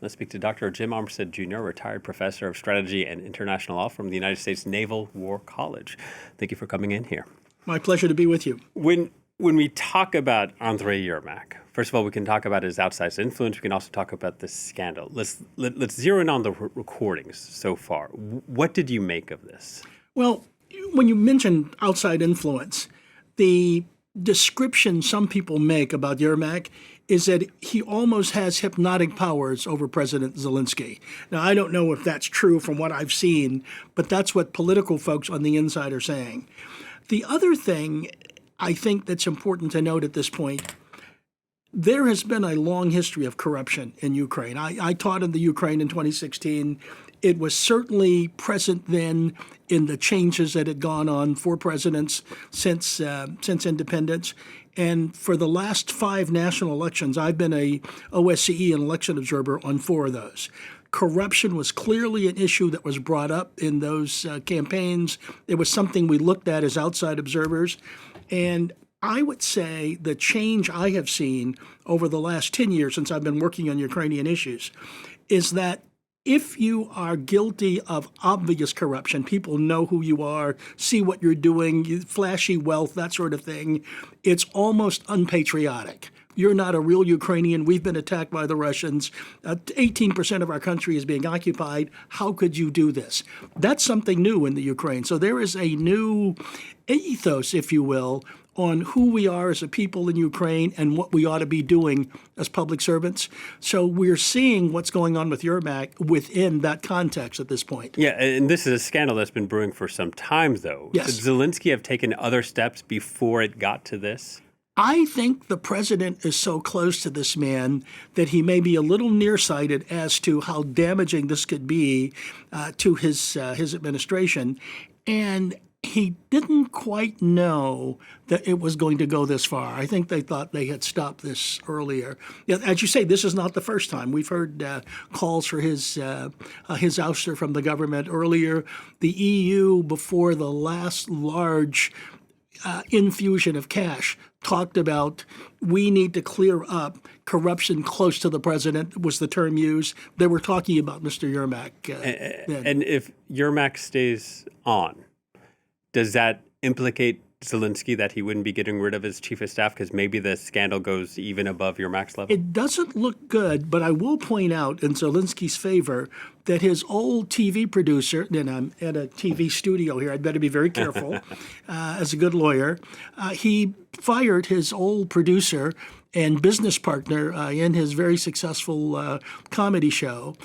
Let's speak to Dr. Jim Armstead, Jr., retired professor of strategy and international law from the United States Naval War College. Thank you for coming in here. My pleasure to be with you. When we talk about Andriy Yermak, first of all, we can talk about his outsized influence. We can also talk about this scandal. Let's zero in on the recordings so far. What did you make of this? Well, when you mention outside influence, the description some people make about Yermak is that he almost has hypnotic powers over President Zelensky. Now, I don't know if that's true from what I've seen, but that's what political folks on the inside are saying. The other thing I think that's important to note at this point, there has been a long history of corruption in Ukraine. I taught in the Ukraine in 2016. It was certainly present then in the changes that had gone on for presidents since independence. And for the last 5 national elections, I've been a OSCE and election observer on 4 of those. Corruption was clearly an issue that was brought up in those campaigns. It was something we looked at as outside observers. And I would say the change I have seen over the last 10 years since I've been working on Ukrainian issues is that if you are guilty of obvious corruption, people know who you are, see what you're doing, flashy wealth, that sort of thing, it's almost unpatriotic. You're not a real Ukrainian. We've been attacked by the Russians. 18% of our country is being occupied. How could you do this? That's something new in the Ukraine. So there is a new ethos, if you will, on who we are as a people in Ukraine and what we ought to be doing as public servants. So we're seeing what's going on with Yermak within that context at this point. Yeah, and this is a scandal that's been brewing for some time, though. Yes. Did Zelensky have taken other steps before it got to this? I think the president is so close to this man that he may be a little nearsighted as to how damaging this could be to his administration. And he didn't quite know that it was going to go this far. I think they thought they had stopped this earlier. Yeah, as you say, this is not the first time. We've heard calls for his ouster from the government earlier. The EU, before the last large infusion of cash, talked about we need to clear up corruption close to the president was the term used. They were talking about Mr. Yermak. And if Yermak stays on, does that implicate Zelensky that he wouldn't be getting rid of his chief of staff because maybe the scandal goes even above Yermak's level? It doesn't look good, but I will point out in Zelensky's favor that his old TV producer, and I'm at a TV studio here, I'd better be very careful, as a good lawyer, he fired his old producer and business partner in his very successful comedy show,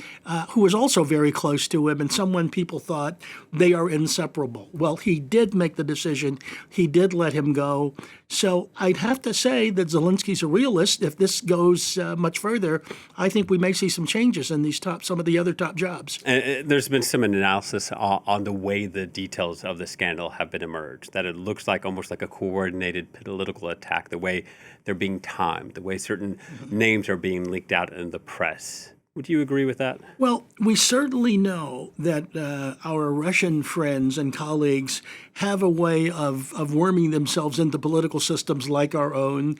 who was also very close to him, and someone people thought they are inseparable. Well, he did make the decision. He did let him go. So I'd have to say that Zelensky's a realist. If this goes much further, I think we may see some changes in some of the other top jobs. And there's been some analysis on the way the details of the scandal have been emerged, that it looks like almost like a coordinated political attack, the way they're being timed, the way certain names are being leaked out in the press. Would you agree with that? Well, we certainly know that our Russian friends and colleagues have a way of worming themselves into political systems like our own.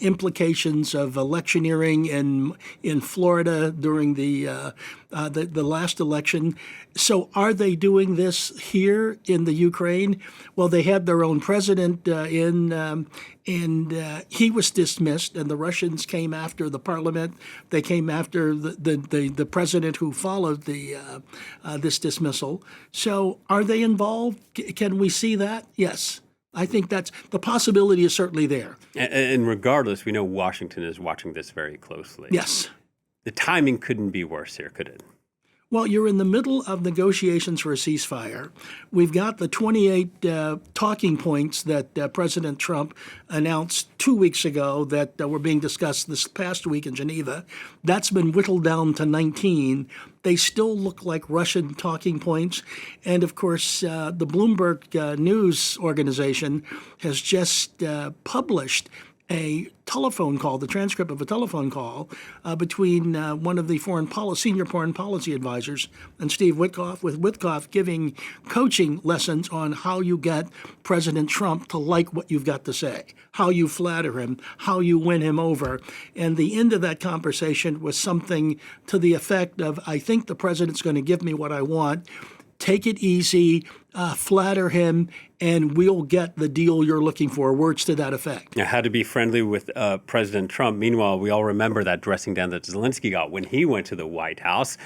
Implications of electioneering in Florida during the last election. So are they doing this here in the Ukraine? Well, they had their own president and he was dismissed, and the Russians came after the parliament. They came after the president who followed this dismissal. So are they involved? Can we see that? Yes. I think that's the possibility is certainly there. And regardless, we know Washington is watching this very closely. Yes. The timing couldn't be worse here, could it? Well, you're in the middle of negotiations for a ceasefire. We've got the 28 talking points that President Trump announced 2 weeks ago that were being discussed this past week in Geneva. That's been whittled down to 19. They still look like Russian talking points. And, of course, the Bloomberg News organization has just published a telephone call, the transcript of a telephone call between one of the senior foreign policy advisors and Steve Witkoff, with Witkoff giving coaching lessons on how you get President Trump to like what you've got to say, how you flatter him, how you win him over. And the end of that conversation was something to the effect of, I think the president's going to give me what I want. Take it easy, flatter him, and we'll get the deal you're looking for, words to that effect. Now, how to be friendly with President Trump. Meanwhile, we all remember that dressing down that Zelensky got when he went to the White House.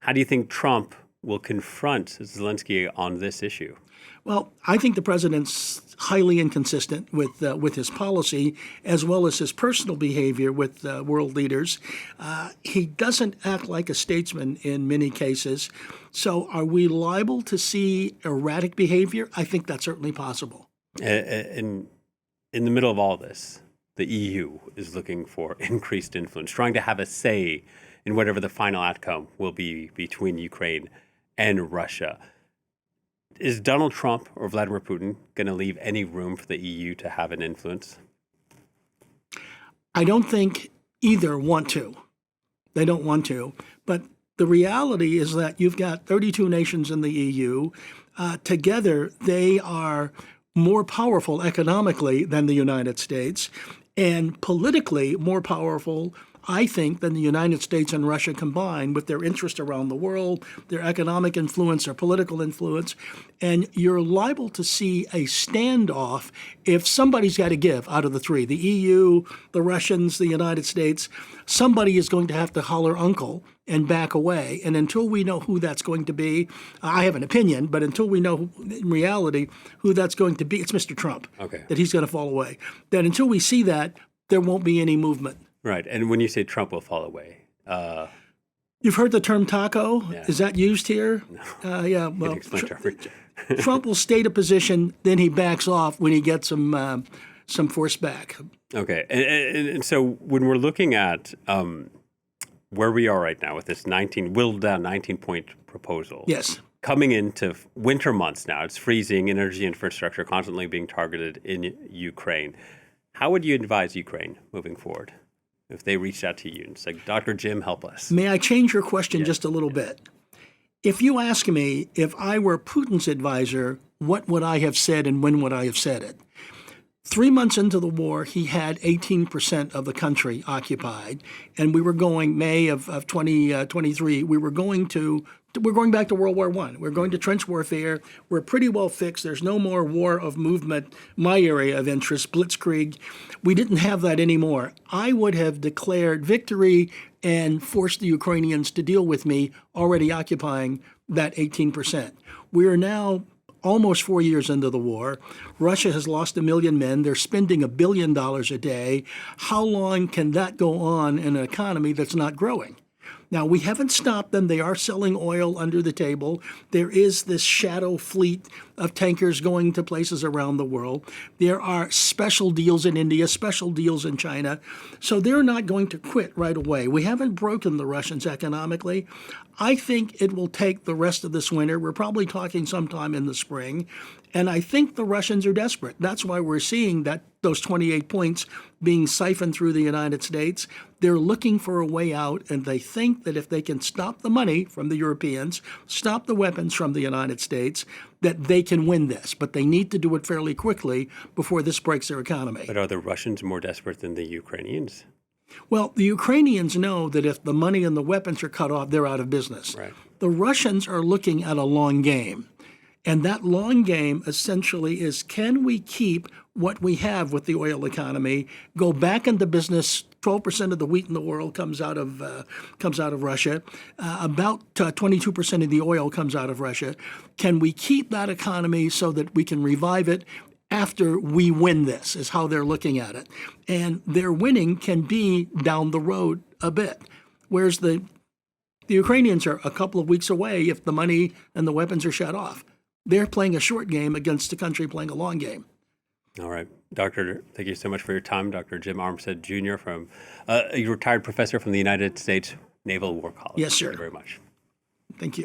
How do you think Trump will confront Zelensky on this issue? Well, I think the president's highly inconsistent with his policy as well as his personal behavior with world leaders. He doesn't act like a statesman in many cases. So are we liable to see erratic behavior? I think that's certainly possible. In the middle of all this, the EU is looking for increased influence, trying to have a say in whatever the final outcome will be between Ukraine and Russia. Is Donald Trump or Vladimir Putin going to leave any room for the EU to have an influence? I don't think either want to. They don't want to. But the reality is that you've got 32 nations in the EU. Together, they are more powerful economically than the United States, and politically more powerful, I think, than the United States and Russia combined, with their interest around the world, their economic influence, their political influence. And you're liable to see a standoff if somebody's got to give out of the three, the EU, the Russians, the United States. Somebody is going to have to holler uncle and back away. And until we know who that's going to be, I have an opinion, but until we know in reality who that's going to be, it's Mr. Trump, that he's going to fall away. Then until we see that, there won't be any movement. Right. And when you say Trump will fall away, you've heard the term taco? Yeah. Is that used here? No. Yeah. Well, Trump will state a position, then he backs off when he gets some force back. Okay. And so when we're looking at where we are right now with this whittled down 19-point proposal. Yes. Coming into winter months now, it's freezing, energy infrastructure constantly being targeted in Ukraine. How would you advise Ukraine moving forward if they reached out to you and said, Dr. Jim, help us? May I change your question just a little bit? If you ask me if I were Putin's advisor, what would I have said and when would I have said it? 3 months into the war, he had 18% of the country occupied, and we were going May of 2023. We're going back to World War I. We're going to trench warfare. We're pretty well fixed. There's no more war of movement, my area of interest, blitzkrieg. We didn't have that anymore. I would have declared victory and forced the Ukrainians to deal with me already occupying that 18%. We are now almost 4 years into the war. Russia has lost 1 million men. They're spending $1 billion a day. How long can that go on in an economy that's not growing? Now, we haven't stopped them. They are selling oil under the table. There is this shadow fleet of tankers going to places around the world. There are special deals in India, special deals in China. So they're not going to quit right away. We haven't broken the Russians economically. I think it will take the rest of this winter. We're probably talking sometime in the spring. And I think the Russians are desperate. That's why we're seeing those 28 points being siphoned through the United States. They're looking for a way out, and they think that if they can stop the money from the Europeans, stop the weapons from the United States, that they can win this. But they need to do it fairly quickly before this breaks their economy. But are the Russians more desperate than the Ukrainians? Well, the Ukrainians know that if the money and the weapons are cut off, they're out of business. Right. The Russians are looking at a long game. And that long game essentially is, can we keep what we have with the oil economy, go back into business? 12% of the wheat in the world comes out of Russia. About 22% of the oil comes out of Russia. Can we keep that economy so that we can revive it after we win this, is how they're looking at it. And their winning can be down the road a bit, whereas the Ukrainians are a couple of weeks away if the money and the weapons are shut off. They're playing a short game against a country playing a long game. All right. Doctor, thank you so much for your time. Dr. Jim Armstead, Jr., from a retired professor from the United States Naval War College. Yes, sir. Thank you very much. Thank you.